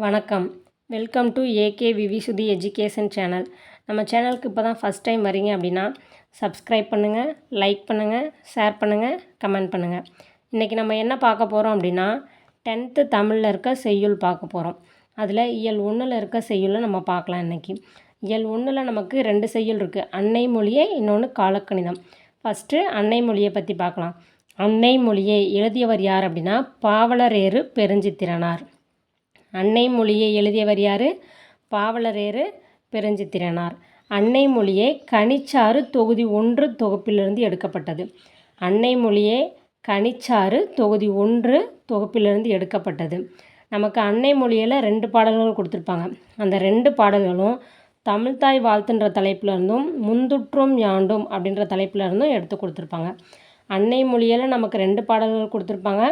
வணக்கம். Welcome to AK விவிசுதி education channel. நம்ம சேனலுக்கு இப்போ தான் ஃபஸ்ட் டைம் வரீங்க அப்படின்னா சப்ஸ்கிரைப் பண்ணுங்கள், லைக் பண்ணுங்கள், ஷேர் பண்ணுங்கள், கமெண்ட் பண்ணுங்கள். இன்றைக்கி நம்ம என்ன பார்க்க போகிறோம் அப்படின்னா 10th தமிழில் இருக்க செய்யுள் பார்க்க போகிறோம். அதில் இயல் 1ல் இருக்க செய்யுளை நம்ம பார்க்கலாம். இன்றைக்கி இயல் 1ல் நமக்கு 2 செய்யுள் இருக்குது. அன்னை மொழியே, இன்னொன்று காலக்கணிதம். ஃபஸ்ட்டு அன்னை மொழியை பற்றி பார்க்கலாம். அன்னை மொழியை எழுதியவர் யார் அப்படின்னா பாவலரேறு பெருஞ்சித்திரனார். அன்னை மொழியை எழுதியவர் யார்? பாவலரேறு பெருஞ்சித்திரனார். அன்னை மொழியே கனிச்சாறு தொகுதி 1 தொகுப்பிலிருந்து எடுக்கப்பட்டது. அன்னை மொழியே கனிச்சாறு தொகுதி 1 தொகுப்பிலிருந்து எடுக்கப்பட்டது. நமக்கு அன்னை மொழியில் 2 பாடல்கள் கொடுத்துருப்பாங்க. அந்த 2 பாடல்களும் தமிழ்தாய் வாழ்த்துன்ற தலைப்பில் இருந்தும் முந்துற்றும் யாண்டும் அப்படின்ற தலைப்பில் இருந்தும் எடுத்து கொடுத்துருப்பாங்க. அன்னை மொழியில் நமக்கு 2 பாடல்கள் கொடுத்துருப்பாங்க.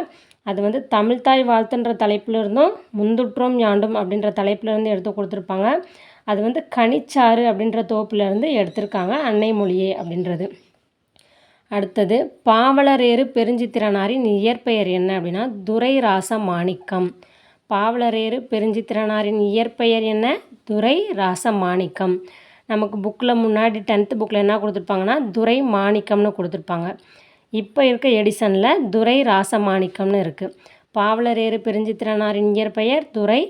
அது தமிழ்தாய் வாழ்த்துன்ற தலைப்பில் இருந்தும் முந்துற்றும் யாண்டும் அப்படின்ற தலைப்பில் இருந்து எடுத்து கொடுத்துருப்பாங்க. அது கனிச்சாறு அப்படின்ற தொகுப்பிலேருந்து எடுத்திருக்காங்க அன்னை மொழியே அப்படின்றது. அடுத்தது பாவலரேறு பெருஞ்சித்திரனாரின் இயற்பெயர் என்ன அப்படின்னா துரை ராச மாணிக்கம். பாவலரேறு பெருஞ்சித்திரனாரின் இயற்பெயர் என்ன? துரை ராச மாணிக்கம். நமக்கு புக்கில் முன்னாடி 10th புக்கில் என்ன கொடுத்துருப்பாங்கன்னா துரை மாணிக்கம்னு கொடுத்துருப்பாங்க. இப்போ இருக்க எடிசனில் துரை ராசமாணிக்கம்னு இருக்குது. பாவலரேறு பெருஞ்சித்திரனாரின் இயற்பெயர் துரை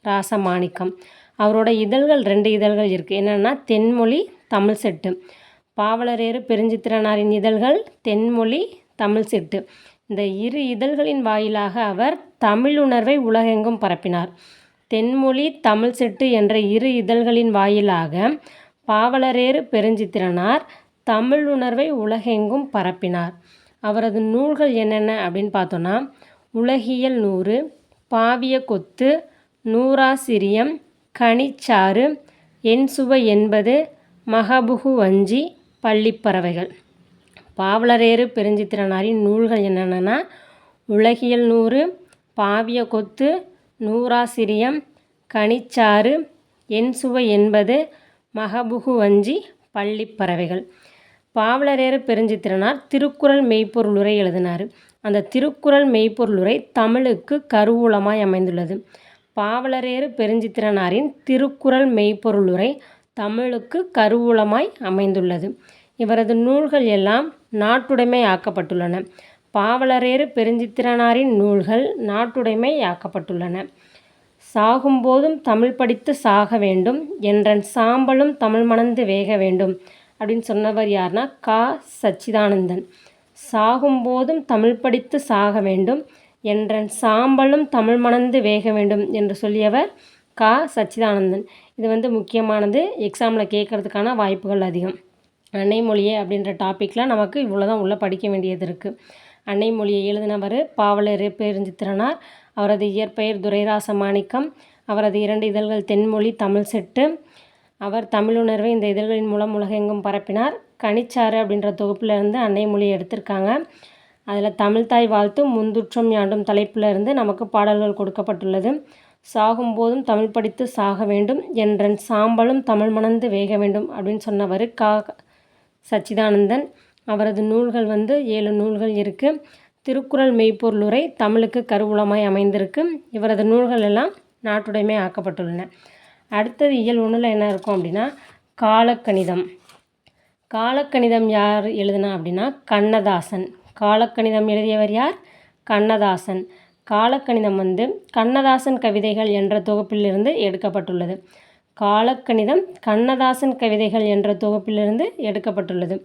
ராசமாணிக்கம். அவரோட இதழ்கள் 2 இதழ்கள் இருக்குது. என்னென்னா தென்மொழி, தமிழ் செட்டு. பாவலரேறு பெருஞ்சித்திரனாரின் இதழ்கள் தென்மொழி, தமிழ் செட்டு. இந்த 2 இதழ்களின் வாயிலாக அவர் தமிழுணர்வை உலகெங்கும் பரப்பினார். தென்மொழி, தமிழ் செட்டு என்ற 2 இதழ்களின் வாயிலாக பாவலரேறு பெருஞ்சித்திரனார் தமிழுணர்வை உலகெங்கும் பரப்பினார். அவரது நூல்கள் என்னென்ன அப்படின்னு பார்த்தோன்னா உலகியல் 100, பாவிய கொத்து, நூறாசிரியம், கனிச்சாறு, என் சுவை 80, மகபுகு வஞ்சி, பள்ளிப்பறவைகள். பாவலரேறு பெருஞ்சித்திரனாரின் நூல்கள் என்னென்னா உலகியல் 100, பாவிய கொத்து, நூறாசிரியம், கனிச்சாறு, என் சுவை 80, மகபுகு வஞ்சி, பள்ளிப்பறவைகள். பாவலரேறு பெருஞ்சித்திரனார் திருக்குறள் மெய்ப்பொருளுரை எழுதினார். அந்த திருக்குறள் மெய்ப்பொருளுரை தமிழுக்கு கருவூலமாய் அமைந்துள்ளது. பாவலரேறு பெருஞ்சித்திரனாரின் திருக்குறள் மெய்ப்பொருளுரை தமிழுக்கு கருவூலமாய் அமைந்துள்ளது. இவரது நூல்கள் எல்லாம் நாட்டுடைமை ஆக்கப்பட்டுள்ளன. பாவலரேறு பெருஞ்சித்திரனாரின் நூல்கள் நாட்டுடைமை ஆக்கப்பட்டுள்ளன. சாகும்போதும் தமிழ் படித்து சாக வேண்டும் என்றன் சாம்பலும் தமிழ் மணந்து வேக வேண்டும் அப்படின்னு சொன்னவர் யார்னா கா. சச்சிதானந்தன். சாகும்போதும் தமிழ் படித்து சாக வேண்டும் என்றன் சாம்பலும் தமிழ் மணந்து வேக வேண்டும் என்று சொல்லியவர் கா. சச்சிதானந்தன். இது முக்கியமானது, எக்ஸாமில் கேட்குறதுக்கான வாய்ப்புகள் அதிகம். அன்னை மொழியே அப்படின்ற டாப்பிக்கில் நமக்கு இவ்வளோ தான் உள்ளே படிக்க வேண்டியது இருக்குது. அன்னை மொழியை எழுதினவர் பாவலரேறு பெருஞ்சித்திரனார். அவரது இயற்பெயர் துரை ராசமாணிக்கம். அவரது 2 இதழ்கள் தென்மொழி, தமிழ் செட்டு. அவர் தமிழுணர்வை இந்த இதழ்களின் மூலம் உலகெங்கும் பரப்பினார். கனிச்சாறு அப்படின்ற தொகுப்பிலிருந்து அன்னை மொழியை எடுத்திருக்காங்க. அதில் தமிழ்தாய் வாழ்த்து, முந்துற்றும் யாண்டும் தலைப்பில் இருந்து நமக்கு பாடல்கள் கொடுக்கப்பட்டுள்ளது. சாகும்போதும் தமிழ் படித்து சாக வேண்டும் என்றன் சாம்பலும் தமிழ் மணந்து வேக வேண்டும் அப்படின்னு சொன்னவர் கா. சச்சிதானந்தன். அவரது நூல்கள் 7 நூல்கள் இருக்குது. திருக்குறள் மெய்ப்பொருளுரை தமிழுக்கு கருவூலமாய் அமைந்திருக்கு. இவரது நூல்கள் எல்லாம் நாட்டுடைமை ஆக்கப்பட்டுள்ளன. அடுத்தது இயல் 1ல் என்ன இருக்கும் அப்படின்னா காலக்கணிதம். காலக்கணிதம் யார் எழுதுனா அப்படின்னா கண்ணதாசன். காலக்கணிதம் எழுதியவர் யார்? கண்ணதாசன். காலக்கணிதம் கண்ணதாசன் கவிதைகள் என்ற தொகுப்பிலிருந்து எடுக்கப்பட்டுள்ளது. காலக்கணிதம் கண்ணதாசன் கவிதைகள் என்ற தொகுப்பிலிருந்து எடுக்கப்பட்டுள்ளது.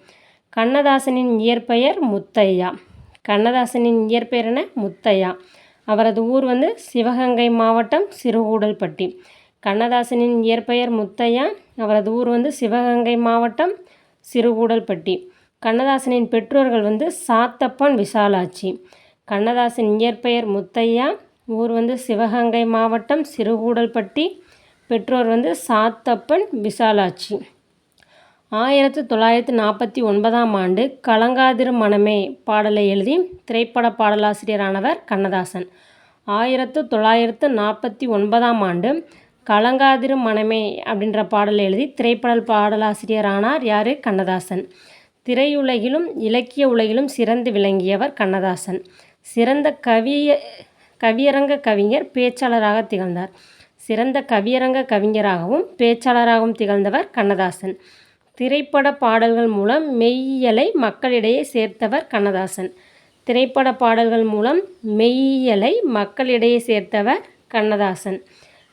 கண்ணதாசனின் இயற்பெயர் முத்தையா. கண்ணதாசனின் இயற்பெயர் என்ன? முத்தையா. அவரது ஊர் சிவகங்கை மாவட்டம் சிறுகூடல்பட்டி. கண்ணதாசனின் இயற்பெயர் முத்தையா. அவரது ஊர் சிவகங்கை மாவட்டம் சிறுகூடல்பட்டி. கண்ணதாசனின் பெற்றோர்கள் சாத்தப்பன், விசாலாட்சி. கண்ணதாசன் இயற்பெயர் முத்தையா. ஊர் சிவகங்கை மாவட்டம் சிறுகூடல்பட்டி. பெற்றோர் சாத்தப்பன், விசாலாட்சி. 1949ஆம் ஆண்டு கலங்காதிரு மனமே பாடலை எழுதி திரைப்பட பாடலாசிரியரானவர் கண்ணதாசன். 1949ஆம் ஆண்டு கலங்காதிரு மனமே அப்படின்ற பாடலை எழுதி திரைப்பட பாடலாசிரியரானார் யார்? கண்ணதாசன். திரையுலகிலும் இலக்கிய உலகிலும் சிறந்து விளங்கியவர் கண்ணதாசன். சிறந்த கவியரங்க கவிஞர், பேச்சாளராக திகழ்ந்தார். சிறந்த கவியரங்க கவிஞராகவும் பேச்சாளராகவும் திகழ்ந்தவர் கண்ணதாசன். திரைப்பட பாடல்கள் மூலம் மெய்யியலை மக்களிடையே சேர்த்தவர் கண்ணதாசன். திரைப்பட பாடல்கள் மூலம் மெய்யியலை மக்களிடையே சேர்த்தவர் கண்ணதாசன்.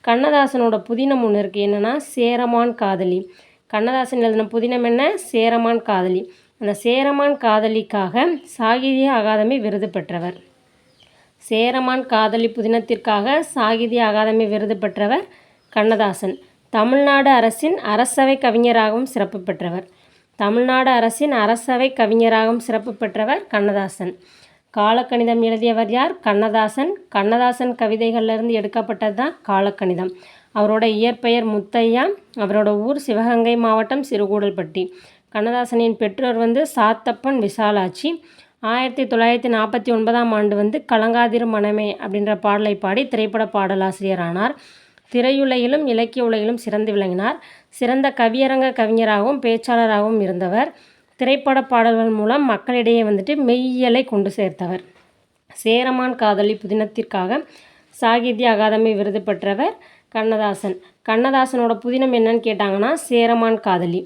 கண்ணதாசனோட புதினம் ஒன்று இருக்குது, என்னென்னா சேரமான் காதலி. கண்ணதாசன் எழுதின புதினம் என்ன? சேரமான் காதலி. அந்த சேரமான் காதலிக்காக சாகித்ய அகாதமி விருது பெற்றவர். சேரமான் காதலி புதினத்திற்காக சாகித்ய அகாதமி விருது பெற்றவர் கண்ணதாசன். தமிழ்நாடு அரசின் அரசவை கவிஞராகவும் சிறப்பு பெற்றவர். தமிழ்நாடு அரசின் அரசவை கவிஞராகவும் சிறப்பு பெற்றவர் கண்ணதாசன். காலக்கணிதம் எழுதியவர் யார்? கண்ணதாசன். கண்ணதாசன் கவிதைகளிலிருந்து எடுக்கப்பட்டது தான் காலக்கணிதம். அவரோட இயற்பெயர் முத்தையா. அவரோட ஊர் சிவகங்கை மாவட்டம் சிறுகூடல்பட்டி. கண்ணதாசனின் பெற்றோர் சாத்தப்பன் விசாலாட்சி. 1949ஆம் ஆண்டு கலங்காதிரு மனமே அப்படின்ற பாடலை பாடி திரைப்பட பாடலாசிரியர் ஆனார். திரையுலகிலும் இலக்கிய உலகிலும் சிறந்து விளங்கினார். சிறந்த கவியரங்க கவிஞராகவும் பேச்சாளராகவும் இருந்தவர். திரைப்பட பாடல்கள் மூலம் மக்களிடையே மெய்யியலை கொண்டு சேர்த்தவர். சேரமான் காதலி புதினத்திற்காக சாகித்ய அகாதமி விருது பெற்றவர் கண்ணதாசன். கண்ணதாசனோட புதினம் என்னன்னு கேட்டாங்கன்னா சேரமான் காதலி.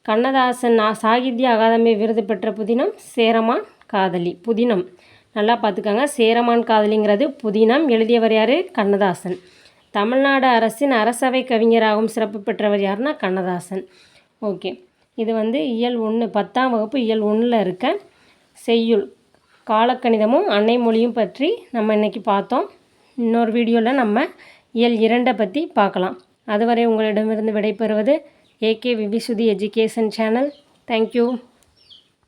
கண்ணதாசன் சாகித்ய அகாதமி விருது பெற்ற புதினம் சேரமான் காதலி. புதினம் நல்லா பார்த்துக்கோங்க. சேரமான் காதலிங்கிறது புதினம். எழுதியவர் யார்? கண்ணதாசன். தமிழ்நாடு அரசின் அரசவை கவிஞராகவும் சிறப்பு பெற்றவர் யாருன்னா கண்ணதாசன். ஓகே, இது இயல் 1 10ஆம் வகுப்பு இயல் 1ல் இருக்க செய்யுள் காலக்கணிதமும் அன்னை மொழியும் பற்றி நம்ம இன்றைக்கி பார்த்தோம். இன்னொரு வீடியோவில் நம்ம இயல் 2 பற்றி பார்க்கலாம். அதுவரை உங்களிடமிருந்து விடைபெறுவது ஏகே விவிசுதி எஜுகேஷன் சேனல். தேங்க்யூ.